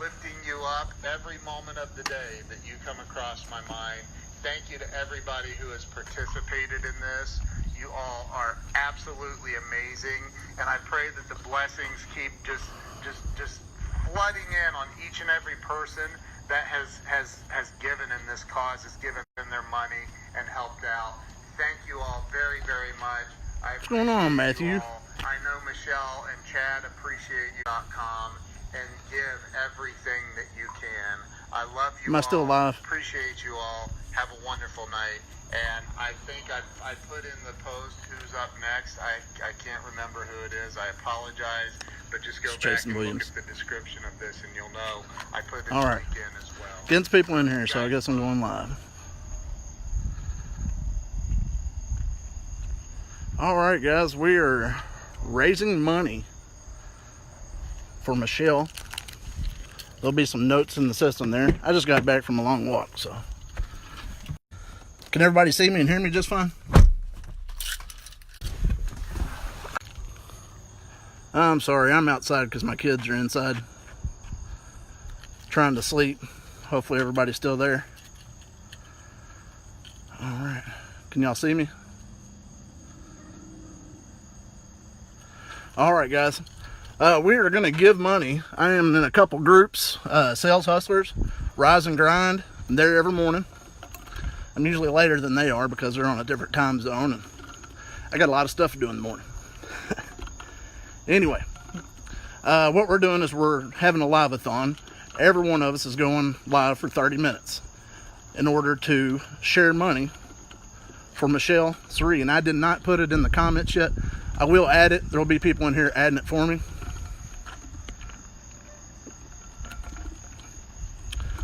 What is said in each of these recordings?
lifting you up every moment of the day that you come across my mind. Thank you to everybody who has participated in this. You all are absolutely amazing, and I pray that the blessings keep just flooding in on each and every person that has given in this cause, has given in their money and helped out. Thank you all very, very much. What's going on, Matthew? I know Michelle and Chad appreciate you.com and give everything that you can. I love you. Am I still alive? Appreciate you all. Have a wonderful night. And I think I put in the post who's up next. I can't remember who it is. I apologize. But just go back and look at the description of this and you'll know. I put this link in as well. Getting people in here, so I guess I'm going live. Alright guys, we are raising money for Michelle. There'll be some notes in the system there. I just got back from a long walk, so. Can everybody see me and hear me just fine? I'm sorry, I'm outside because my kids are inside trying to sleep. Hopefully everybody's still there. Alright, can y'all see me? Alright guys, we are going to give money. I am in a couple groups, Sales Hustlers, Rise and Grind. I'm there every morning. I'm usually later than they are because they're on a different time zone, and I got a lot of stuff to do in the morning. Anyway, what we're doing is we're having a live-a-thon. Every one of us is going live for 30 minutes in order to share money for Michelle Suri. And I did not put it in the comments yet. I will add it. There will be people in here adding it for me.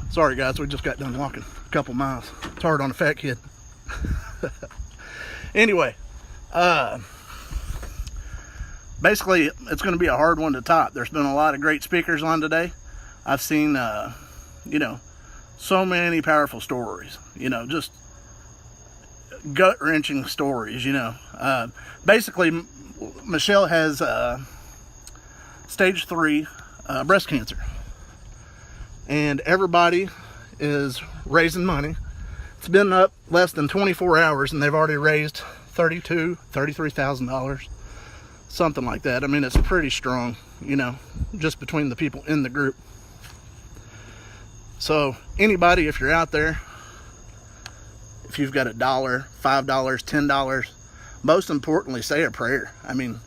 Sorry guys, we just got done walking a couple miles. It's hard on a fat kid. Anyway, basically it's going to be a hard one to top. There's been a lot of great speakers on today. I've seen, you know, so many powerful stories, you know, just gut-wrenching stories, you know. Basically, Michelle has stage 3 breast cancer. And everybody is raising money. It's been up less than 24 hours and they've already raised $33,000, something like that. I mean, it's pretty strong, you know, just between the people in the group. So anybody, if you're out there, if you've got $1, $5, $10, most importantly, say a prayer. I mean,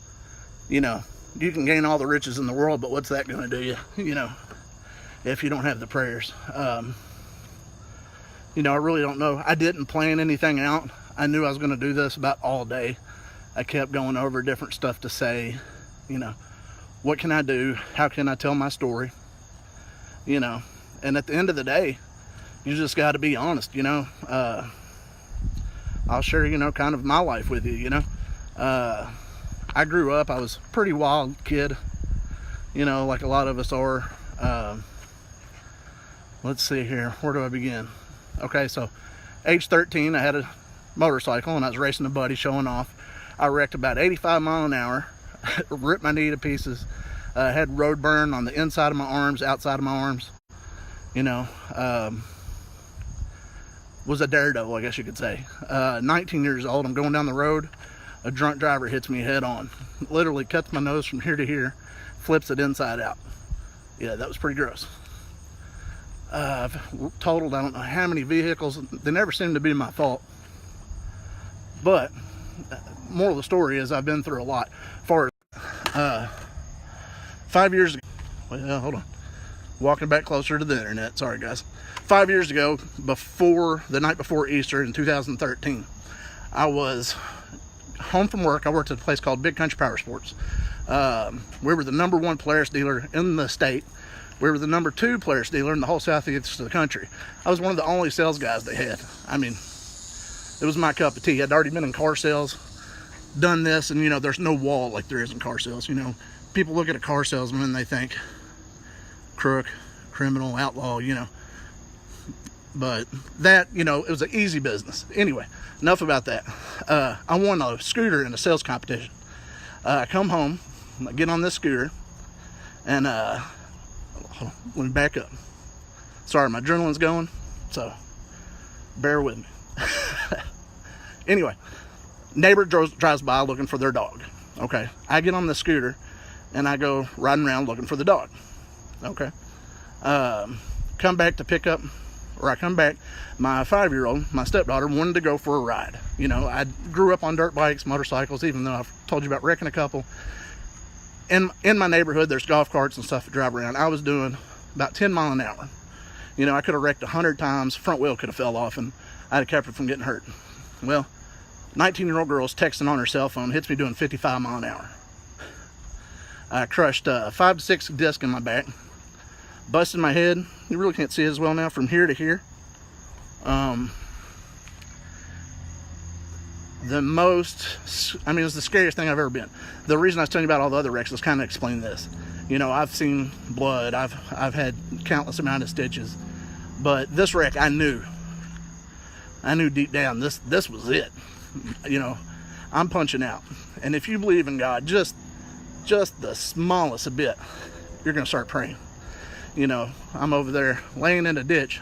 you know, you can gain all the riches in the world, but what's that going to do you, you know, if you don't have the prayers? You know, I really don't know. I didn't plan anything out. I knew I was going to do this about all day. I kept going over different stuff to say, you know, what can I do? How can I tell my story? You know, and at the end of the day, you just got to be honest, you know. I'll share, you know, kind of my life with you, you know. I grew up, I was a pretty wild kid, you know, like a lot of us are. Let's see here, where do I begin? Okay, so age 13, I had a motorcycle and I was racing a buddy, showing off. I wrecked about 85 miles an hour, ripped my knee to pieces, had road burn on the inside of my arms, outside of my arms, you know. Was a daredevil, I guess you could say. 19 years old, I'm going down the road, a drunk driver hits me head on, literally cuts my nose from here to here, flips it inside out. Yeah, that was pretty gross. I've totaled I don't know how many vehicles. They never seem to be my fault, but moral of the story is I've been through a lot. As far as 5 years ago, well, hold on, walking back closer to the internet, sorry guys. 5 years ago, before the night before Easter in 2013, I was home from work. I worked at a place called Big Country Power Sports. We were the #1 Polaris dealer in the state. We were the #2 Polaris dealer in the whole southeast of the country. I was one of the only sales guys they had. I mean, it was my cup of tea. I'd already been in car sales, done this, and you know, there's no wall like there is in car sales. You know, people look at a car salesman and they think crook, criminal, outlaw, you know. But that, you know, it was an easy business. Anyway, enough about that. I won a scooter in a sales competition. I come home, I get on this scooter, and Hold on, let me back up. Sorry, my adrenaline's going, so bear with me. Anyway, neighbor drives by looking for their dog. Okay, I get on the scooter and I go riding around looking for the dog. Okay, come back to pick up, or I come back. My 5-year-old, my stepdaughter, wanted to go for a ride. You know, I grew up on dirt bikes, motorcycles, even though I've told you about wrecking a couple. In my neighborhood, there's golf carts and stuff to drive around. I was doing about 10 miles an hour. You know, I could have wrecked 100 times. Front wheel could have fell off, and I'd have kept her from getting hurt. Well, 19-year-old girl's texting on her cell phone, hits me doing 55 miles an hour. I crushed 5 to 6 discs in my back, busted my head. You really can't see it as well now from here to here. It's the scariest thing I've ever been. The reason I was telling you about all the other wrecks is kind of explain this. You know, I've seen blood, I've had countless amount of stitches, but this wreck, I knew deep down this was it. You know, I'm punching out, and if you believe in God, just the smallest a bit, you're gonna start praying. You know, I'm over there laying in a ditch.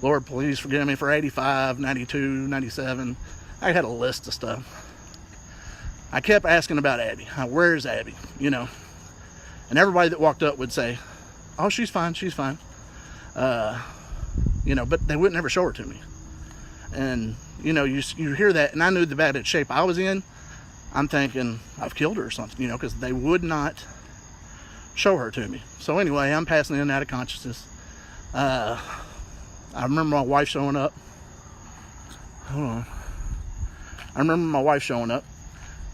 Lord, please forgive me for 85, 92, 97. I had a list of stuff. I kept asking about Abby. Where's Abby? You know, and everybody that walked up would say, "Oh, she's fine, she's fine." You know, but they wouldn't ever show her to me. And you know, you hear that, and I knew the bad shape I was in. I'm thinking I've killed her or something, you know, because they would not show her to me. So anyway, I'm passing in and out of consciousness. I remember my wife showing up. Hold on. I remember my wife showing up,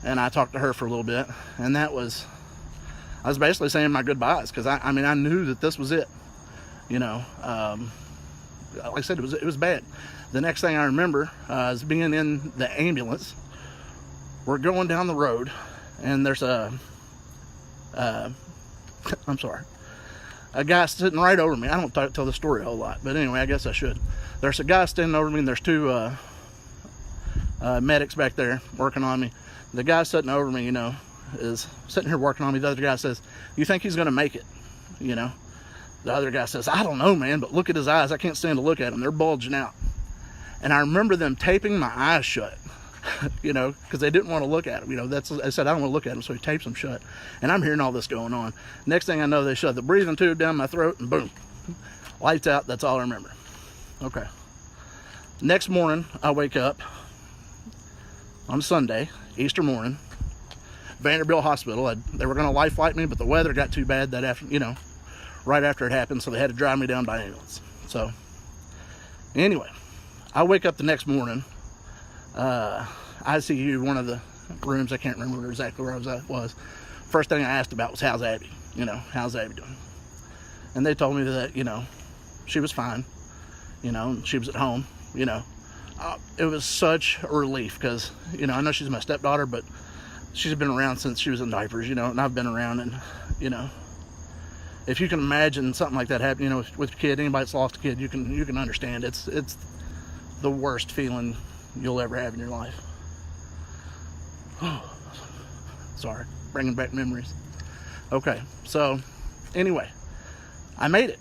and I talked to her for a little bit, and I was basically saying my goodbyes, because I knew that this was it. You know, like I said, it was bad. The next thing I remember is being in the ambulance. We're going down the road, and there's a guy sitting right over me. I don't tell the story a whole lot, but anyway, I guess I should. There's a guy standing over me, and there's 2 medics back there working on me. The guy sitting over me, you know, is sitting here working on me. The other guy says, "You think he's going to make it?" You know, the other guy says, "I don't know, man, but look at his eyes. I can't stand to look at them. They're bulging out." And I remember them taping my eyes shut, you know, because they didn't want to look at him. You know, I said, "I don't want to look at him," so he tapes them shut. And I'm hearing all this going on. Next thing I know, they shove the breathing tube down my throat, and boom, lights out. That's all I remember. Okay. Next morning, I wake up on Sunday, Easter morning, Vanderbilt Hospital. They were going to life flight me, but the weather got too bad that after, you know, right after it happened, so they had to drive me down by ambulance. So anyway, I wake up the next morning, ICU, one of the rooms. I can't remember exactly where I was. First thing I asked about was, "How's Abby? You know, how's Abby doing?" And they told me that, you know, she was fine. You know, she was at home. You know, it was such a relief, because, you know, I know she's my stepdaughter, but she's been around since she was in diapers, you know, and I've been around, and, you know, if you can imagine something like that happening, you know, with a kid, anybody that's lost a kid, you can understand. It's the worst feeling you'll ever have in your life. Sorry, bringing back memories. Okay, so anyway, I made it.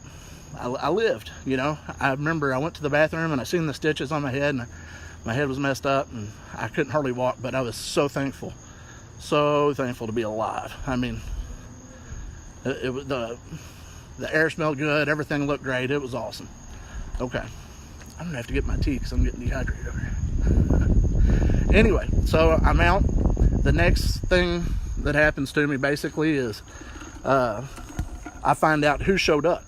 I lived, you know. I remember I went to the bathroom and I seen the stitches on my head, and my head was messed up, and I couldn't hardly walk, but I was so thankful to be alive. I mean, it was the air smelled good, everything looked great, it was awesome. Okay, I'm gonna have to get my tea because I'm getting dehydrated over here. Anyway, so I'm out. The next thing that happens to me basically is I find out who showed up.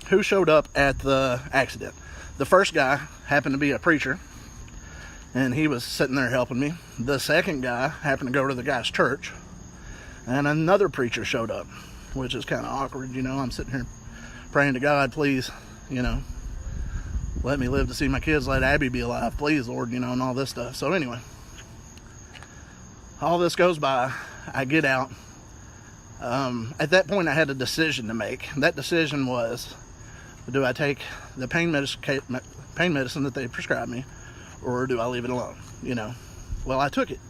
Who showed up at the accident. The first guy happened to be a preacher, and he was sitting there helping me. The second guy happened to go to the guy's church, and another preacher showed up, which is kind of awkward, you know. I'm sitting here praying to God, please, you know, let me live to see my kids, let Abby be alive, please, Lord, you know, and all this stuff. So anyway, all this goes by. I get out. At that point, I had a decision to make. That decision was, do I take the pain medicine that they prescribed me, or do I leave it alone? You know, well, I took it,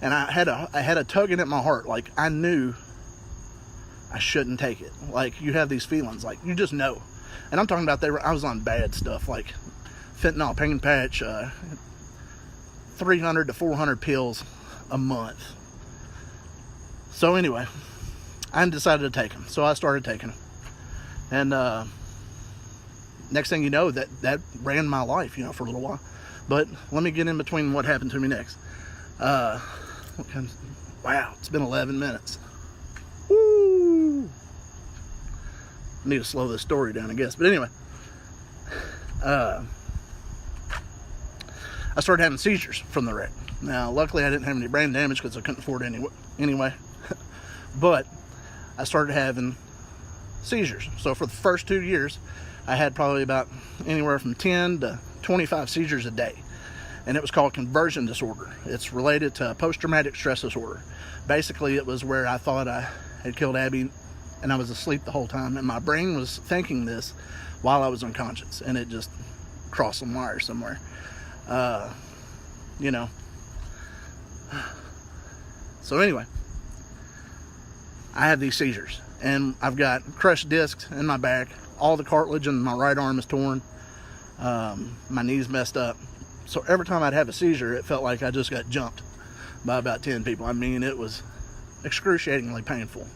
And I had a tugging at my heart. Like, I knew I shouldn't take it. Like, you have these feelings, like, you just know. And I'm talking about I was on bad stuff, like fentanyl, pain patch, 300 to 400 pills a month. So anyway, I decided to take them. So I started taking them. And next thing you know, that ran my life, for a little while. But let me get in between what happened to me next. Wow, it's been 11 minutes. Woo! I need to slow this story down, I guess. But anyway, I started having seizures from the wreck. Now, luckily, I didn't have any brain damage because I couldn't afford it anyway. But I started having seizures. So for the first 2 years, I had probably about anywhere from 10 to 25 seizures a day. And it was called conversion disorder. It's related to post-traumatic stress disorder. Basically, it was where I thought I had killed Abby and I was asleep the whole time. And my brain was thinking this while I was unconscious. And it just crossed some wires somewhere. So anyway, I have these seizures. And I've got crushed discs in my back. All the cartilage in my right arm is torn. My knee's messed up. So every time I'd have a seizure, it felt like I just got jumped by about 10 people. I mean, it was excruciatingly painful.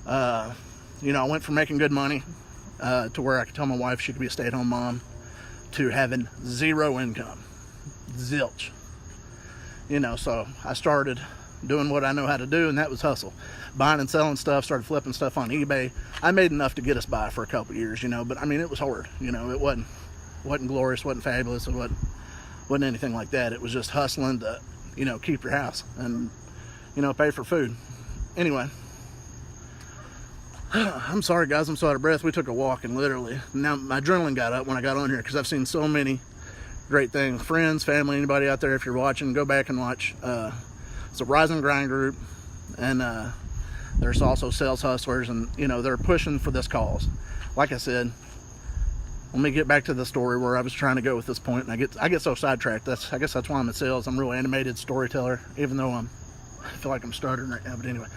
I went from making good money to where I could tell my wife she could be a stay-at-home mom to having zero income. Zilch. So I started doing what I know how to do, and that was hustle. Buying and selling stuff, started flipping stuff on eBay. I made enough to get us by for a couple years, but I mean, it was hard. It wasn't glorious, wasn't fabulous, it wasn't anything like that. It was just hustling to, keep your house and, pay for food. Anyway, I'm sorry guys, I'm so out of breath. We took a walk and literally, now my adrenaline got up when I got on here because I've seen so many great things. Friends, family, anybody out there, if you're watching, go back and watch. It's a Rise and Grind group, and there's also sales hustlers, and they're pushing for this cause. Like I said, let me get back to the story where I was trying to go with this point, and I get so sidetracked. I guess that's why I'm in sales. I'm a real animated storyteller, even though I feel like I'm stuttering right now. But anyway,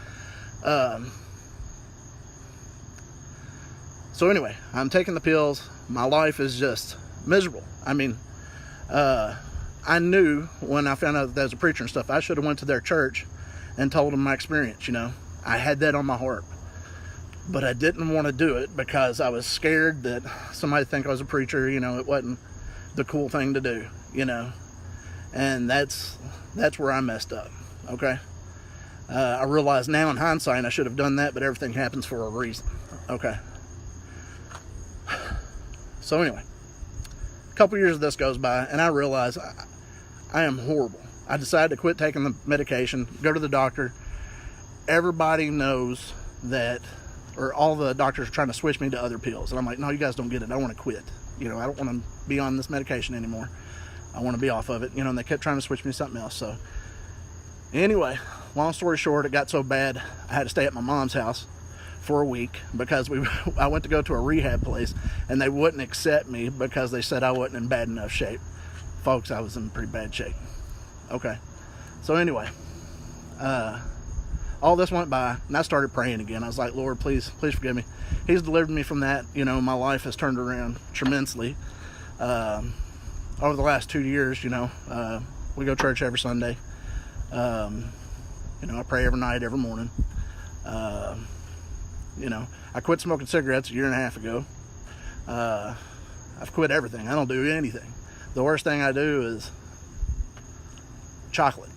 so anyway, I'm taking the pills. My life is just miserable. I mean, I knew when I found out that there was a preacher and stuff, I should have went to their church and told them my experience. I had that on my heart. But I didn't want to do it because I was scared that somebody would think I was a preacher. It wasn't the cool thing to do, and that's where I messed up. Okay. I realize now in hindsight I should have done that, but everything happens for a reason. Okay. So anyway, a couple years of this goes by and I realize I am horrible. I decided to quit taking the medication, go to the doctor. Everybody knows that, or all the doctors are trying to switch me to other pills. And I'm like, no, you guys don't get it. I want to quit. I don't want to be on this medication anymore. I want to be off of it. And they kept trying to switch me to something else. So anyway, long story short, it got so bad, I had to stay at my mom's house for a week because I went to go to a rehab place and they wouldn't accept me because they said I wasn't in bad enough shape. Folks, I was in pretty bad shape. Okay. So anyway, all this went by and I started praying again. I was like, Lord, please forgive me. He's delivered me from that. My life has turned around tremendously. Over the last 2 years, we go to church every Sunday. I pray every night, every morning. I quit smoking cigarettes a year and a half ago. I've quit everything. I don't do anything. The worst thing I do is chocolate.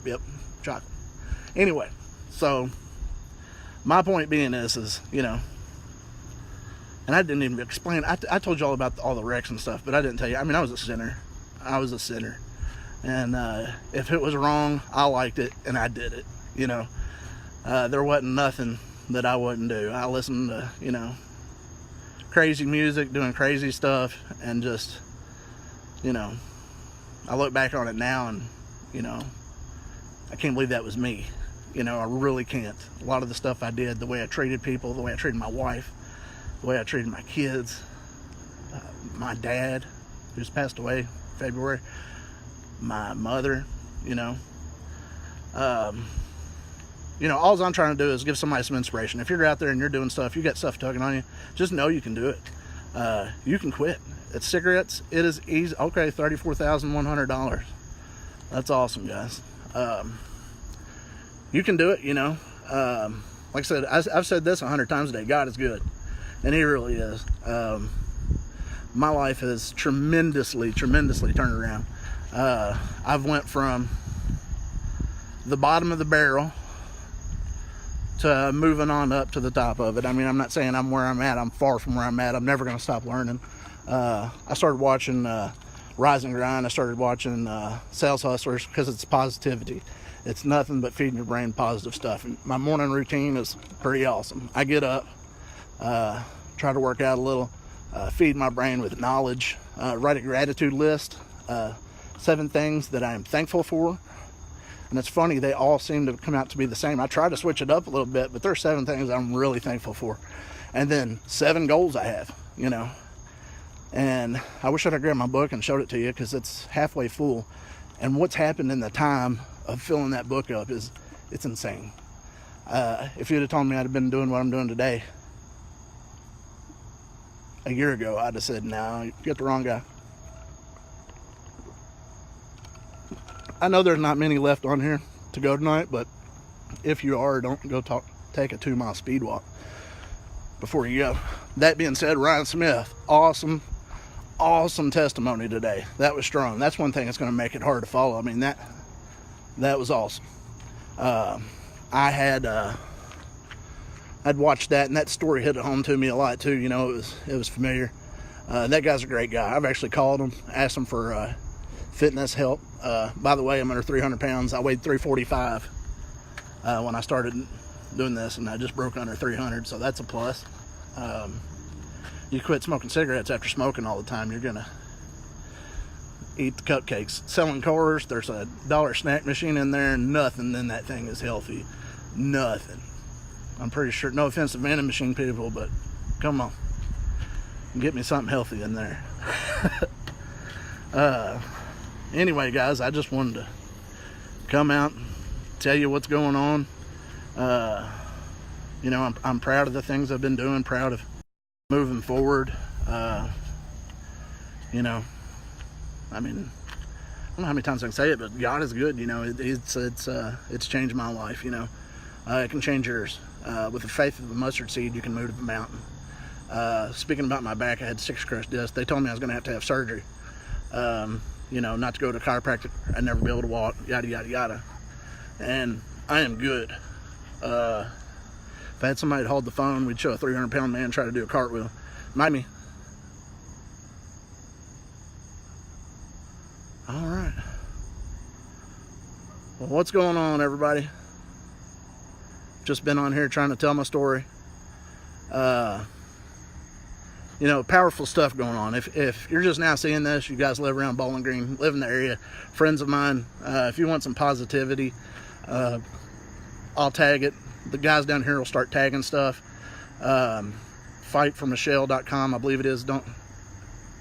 Yep, chocolate. Anyway, so my point being this is, and I didn't even explain. I told you all about all the wrecks and stuff, but I didn't tell you. I mean, I was a sinner. And if it was wrong, I liked it and I did it. There wasn't nothing that I wouldn't do. I listened to, crazy music, doing crazy stuff, and just, I look back on it now and, I can't believe that was me. I really can't. A lot of the stuff I did, the way I treated people, the way I treated my wife, the way I treated my kids, my dad, who's passed away February, my mother, You know, all I'm trying to do is give somebody some inspiration. If you're out there and you're doing stuff, you got stuff tugging on you, just know you can do it. You can quit. It's cigarettes. It is easy. Okay, $34,100. That's awesome, guys. You can do it, you know. Like I said, I've said this 100 times a day. God is good, and He really is. My life has tremendously turned around. I've went from the bottom of the barrel to moving on up to the top of it. I mean, I'm not saying I'm where I'm at. I'm far from where I'm at. I'm never going to stop learning. I started watching Rise and Grind. I started watching Sales Hustlers because it's positivity. It's nothing but feeding your brain positive stuff. And my morning routine is pretty awesome. I get up, try to work out a little, feed my brain with knowledge, write a gratitude list, 7 things that I am thankful for. And it's funny, they all seem to come out to be the same. I try to switch it up a little bit, but there's 7 things I'm really thankful for. And then 7 goals I have, you know. And I wish I'd have grabbed my book and showed it to you because it's halfway full. And what's happened in the time of filling that book up it's insane. If you'd have told me I'd have been doing what I'm doing today a year ago, I'd have said, no, you got the wrong guy. I know there's not many left on here to go tonight, but if you are, don't go take a 2-mile speed walk before you go. That being said, Ryan Smith, awesome testimony today. That was strong. That's one thing that's going to make it hard to follow. I mean, that was awesome. I'd watched that, and that story hit home to me a lot too. You know, it was familiar. That guy's a great guy. I've actually called him, asked him for fitness help. By the way, I'm under 300 pounds. I weighed 345 when I started doing this, and I just broke under 300, so that's a plus. You quit smoking cigarettes after smoking all the time, you're gonna eat the cupcakes. Selling cars, there's a dollar snack machine in there, and nothing in that thing is healthy. Nothing. I'm pretty sure, no offense to vending machine people, but come on, get me something healthy in there. Anyway, guys, I just wanted to come out and tell you what's going on. You know, I'm proud of the things I've been doing, proud of moving forward. You know, I mean, I don't know how many times I can say it, but God is good. You know, it's changed my life. You know, it can change yours. With the faith of a mustard seed, you can move a mountain. Speaking about my back, I had 6 crushed discs. They told me I was going to have surgery. You know, not to go to a chiropractor. I'd never be able to walk, yada, yada, yada. And I am good. If I had somebody to hold the phone, we'd show a 300-pound man try to do a cartwheel. Mind me. All right. Well, what's going on, everybody? Just been on here trying to tell my story. You know, powerful stuff going on. If you're just now seeing this, you guys live around Bowling Green, live in the area, friends of mine, if you want some positivity, I'll tag it. The guys down here will start tagging stuff. Fightformichelle.com, I believe it is. Don't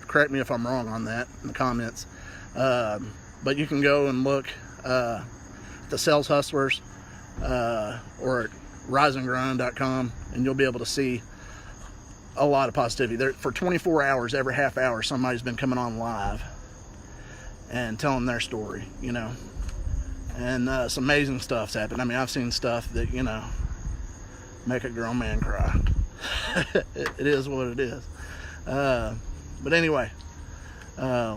correct me if I'm wrong on that in the comments. But you can go and look at the Sales Hustlers or at riseandgrind.com, and you'll be able to see a lot of positivity. There, for 24 hours, every half hour, somebody's been coming on live and telling their story, you know. And some amazing stuff's happened. I mean, I've seen stuff that, you know, make a grown man cry. It is what it is. But anyway, yeah,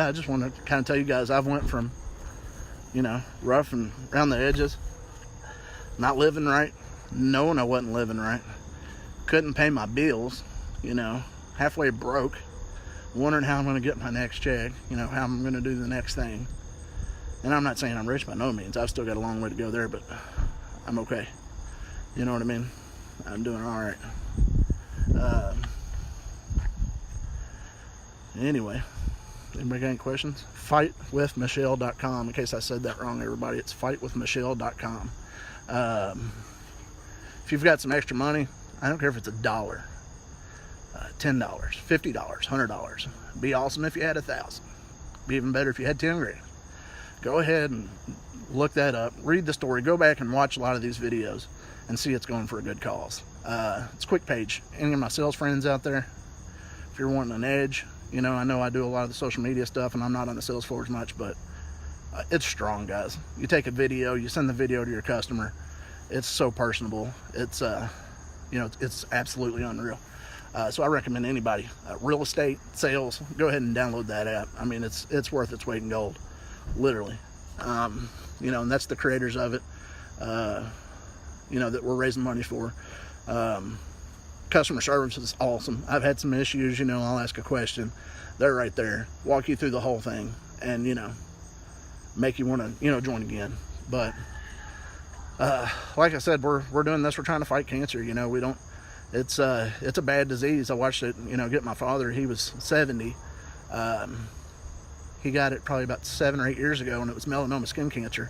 I just want to kind of tell you guys, I've went from, you know, rough and around the edges, not living right, knowing I wasn't living right, couldn't pay my bills, you know, halfway broke, wondering how I'm going to get my next check, you know, how I'm going to do the next thing. And I'm not saying I'm rich by no means. I've still got a long way to go there, but I'm okay. You know what I mean? I'm doing all right. Anyway, anybody got any questions? Fightwithmichelle.com. In case I said that wrong, everybody, it's fightwithmichelle.com. If you've got some extra money, I don't care if it's $1, $10, $50, $100. Be awesome if you had 1,000. Be even better if you had 10 grand. Go ahead and look that up, read the story, go back and watch a lot of these videos and see it's going for a good cause. It's a quick page. Any of my sales friends out there, if you're wanting an edge, I know I do a lot of the social media stuff and I'm not on the sales floor as much, but it's strong, guys. You take a video, you send the video to your customer. It's so personable. It's it's absolutely unreal. So I recommend anybody, real estate, sales, go ahead and download that app. I mean, it's worth its weight in gold, literally. And that's the creators of it, that we're raising money for. Customer service is awesome. I've had some issues, I'll ask a question. They're right there, walk you through the whole thing, and, make you want to, join again. But, like I said, we're doing this. We're trying to fight cancer. We don't, it's a bad disease. I watched it, get my father. He was 70. He got it probably about 7 or 8 years ago, and it was melanoma skin cancer.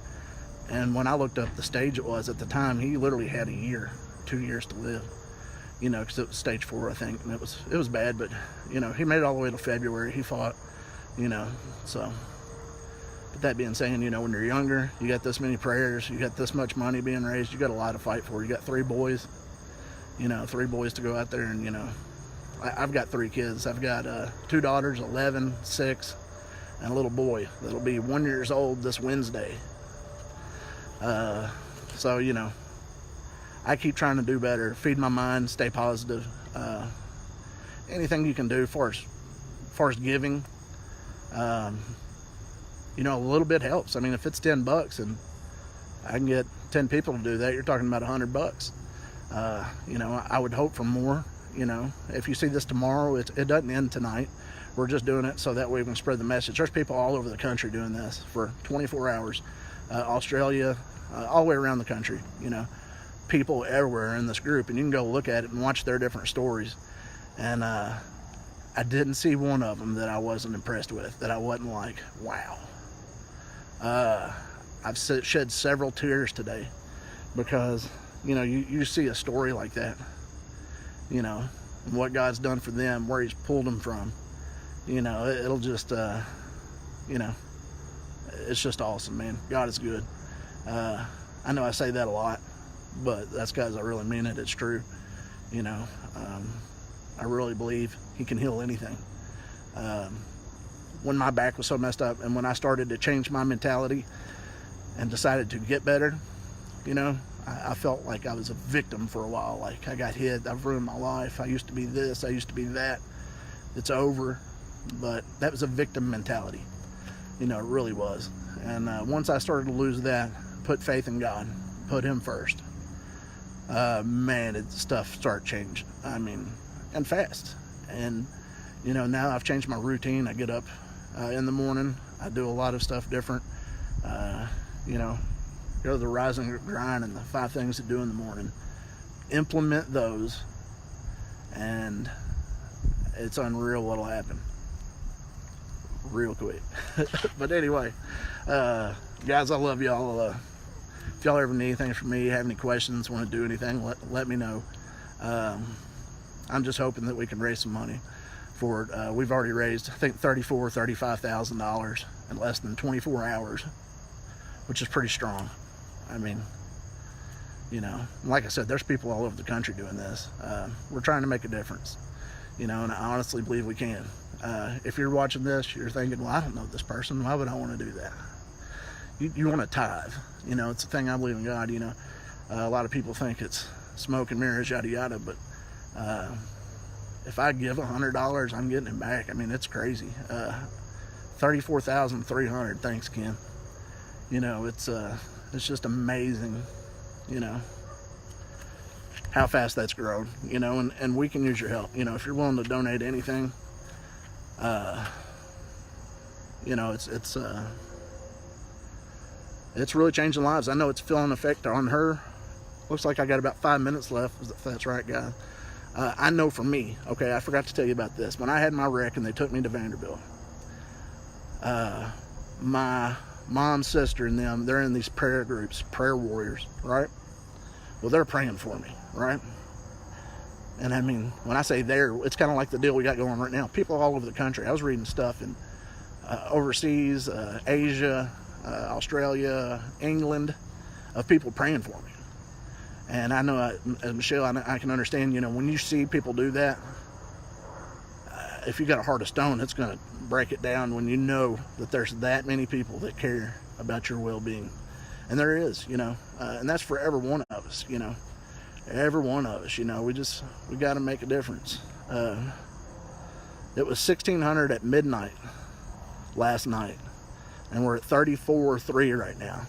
And when I looked up the stage it was at the time, he literally had 2 years to live, because it was stage 4, I think. And it was bad, but, he made it all the way to February. He fought, so. But that being said, when you're younger, you got this many prayers, you got this much money being raised, you got a lot to fight for. You got 3 boys, 3 boys to go out there and, I've got 3 kids. I've got 2 daughters, 11, 6, and a little boy that'll be 1 year old this Wednesday. So, I keep trying to do better, feed my mind, stay positive. Anything you can do as far as giving, a little bit helps. I mean, if it's $10 and I can get 10 people to do that, you're talking about $100. I would hope for more. If you see this tomorrow, it doesn't end tonight. We're just doing it so that way we can spread the message. There's people all over the country doing this for 24 hours. Australia, all the way around the country, people everywhere in this group, and you can go look at it and watch their different stories. And I didn't see one of them that I wasn't impressed with, that I wasn't like, wow. I've shed several tears today because, you see a story like that, and what God's done for them, where he's pulled them from, it'll just, it's just awesome, man. God is good. I know I say that a lot, but that's because I really mean it. It's true. I really believe he can heal anything. When my back was so messed up and when I started to change my mentality and decided to get better, I felt like I was a victim for a while. Like, I got hit, I've ruined my life, I used to be this, I used to be that, it's over. But that was a victim mentality, it really was. And once I started to lose that, put faith in God, put him first, stuff started changing. I mean, and fast. And now I've changed my routine. I get up in the morning, I do a lot of stuff different. Go to the rise and grind and the 5 things to do in the morning, implement those, and it's unreal what'll happen real quick. But anyway, guys, I love y'all. If y'all ever need anything from me, have any questions, want to do anything, let me know. I'm just hoping that we can raise some money for it. We've already raised, I think, $35,000 in less than 24 hours, which is pretty strong. I mean, like I said, there's people all over the country doing this. We're trying to make a difference, and I honestly believe we can. If you're watching this, you're thinking, well, I don't know this person. Why would I want to do that? You want to tithe. It's a thing I believe in God. A lot of people think it's smoke and mirrors, yada, yada. But if I give $100, I'm getting it back. I mean, it's crazy. 34,300. Thanks, Ken. It's just amazing, how fast that's grown, and we can use your help. If you're willing to donate anything, it's really changing lives. I know it's feeling effect on her. Looks like I got about 5 minutes left, if that's right, guys. I know for me, okay, I forgot to tell you about this. When I had my wreck and they took me to Vanderbilt, my mom, sister, and them, they're in these prayer groups, prayer warriors, right? Well, they're praying for me, right? And I mean, when I say there, it's kind of like the deal we got going right now. People all over the country. I was reading stuff in overseas, Asia, Australia, England, of people praying for me. And I know, Michelle, I can understand, when you see people do that, if you got a heart of stone, it's going to break it down when you know that there's that many people that care about your well-being. And there is, and that's for every one of us, every one of us, we got to make a difference. It was 1,600 at midnight last night, and we're at 34.3 right now.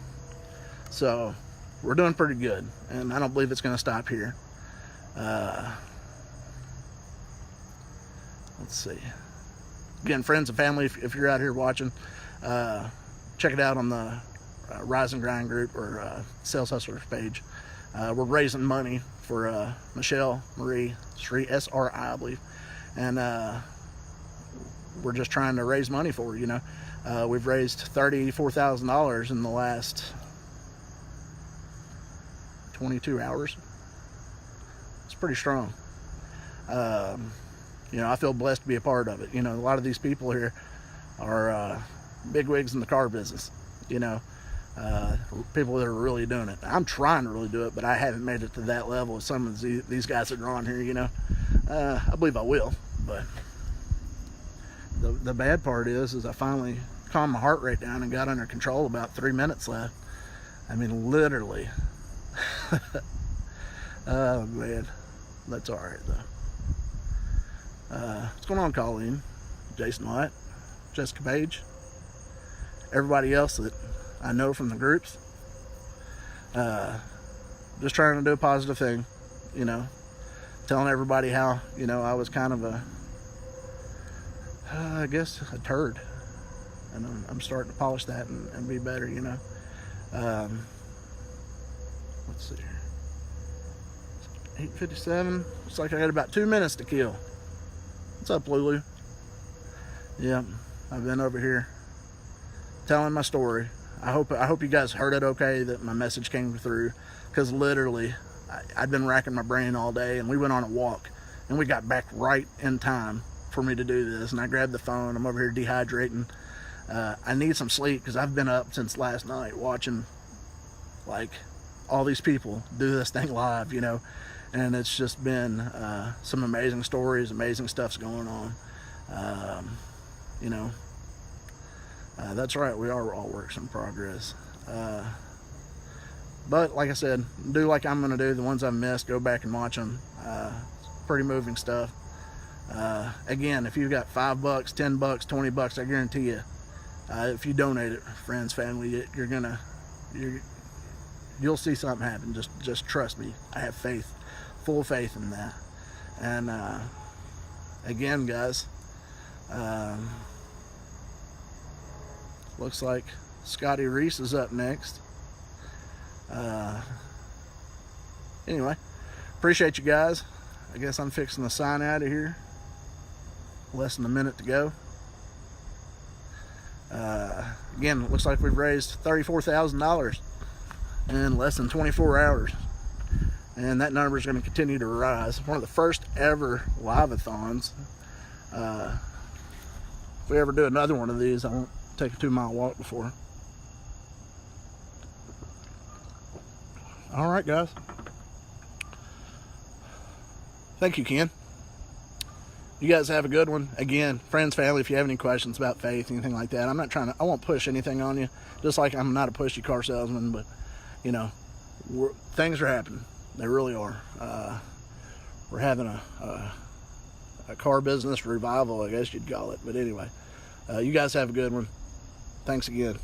So we're doing pretty good, and I don't believe it's going to stop here. Let's see. Again, friends and family, if you're out here watching, check it out on the Rise and Grind group or Sales Hustlers page. We're raising money for Michelle Marie Sri, SRI, I believe, and we're just trying to raise money for her. We've raised $34,000 in the last 22 hours. It's pretty strong. I feel blessed to be a part of it. A lot of these people here are bigwigs in the car business. People that are really doing it. I'm trying to really do it, but I haven't made it to that level as some of these guys that are on here. I believe I will, but the bad part is I finally calmed my heart rate down and got under control. About 3 minutes left. I mean, literally. Oh man, that's all right though. What's going on, Colleen, Jason White, Jessica Page, everybody else that I know from the groups? Just trying to do a positive thing, telling everybody how I was kind of I guess a turd, and I'm starting to polish that and be better. Let's see here. 8:57. Looks like I got about 2 minutes to kill. What's up, Lulu? Yeah, I've been over here telling my story. I hope you guys heard it okay, that my message came through, because literally I'd been racking my brain all day, and we went on a walk, and we got back right in time for me to do this. And I grabbed the phone. I'm over here dehydrating. I need some sleep because I've been up since last night watching all these people do this thing live, and it's just been some amazing stories, amazing stuff's going on. That's right, we are all works in progress. But like I said, do like I'm gonna do. The ones I've missed, go back and watch them. Pretty moving stuff. Again, if you've got $5, $10, $20, I guarantee you, if you donate it, friends, family, you'll see something happen. Just trust me. I have faith, full faith in that. And again, guys, looks like Scotty Reese is up next. Anyway, appreciate you guys. I guess I'm fixing to sign out of here. Less than a minute to go. Again, it looks like we've raised $34,000 in less than 24 hours. And that number is going to continue to rise. One of the first ever live-a-thons. If we ever do another one of these, I won't take a 2-mile walk before. All right, guys. Thank you, Ken. You guys have a good one. Again, friends, family, if you have any questions about faith, anything like that, I won't push anything on you. Just like I'm not a pushy car salesman, but, things are happening. They really are. We're having a car business revival, I guess you'd call it. But anyway, you guys have a good one. Thanks again.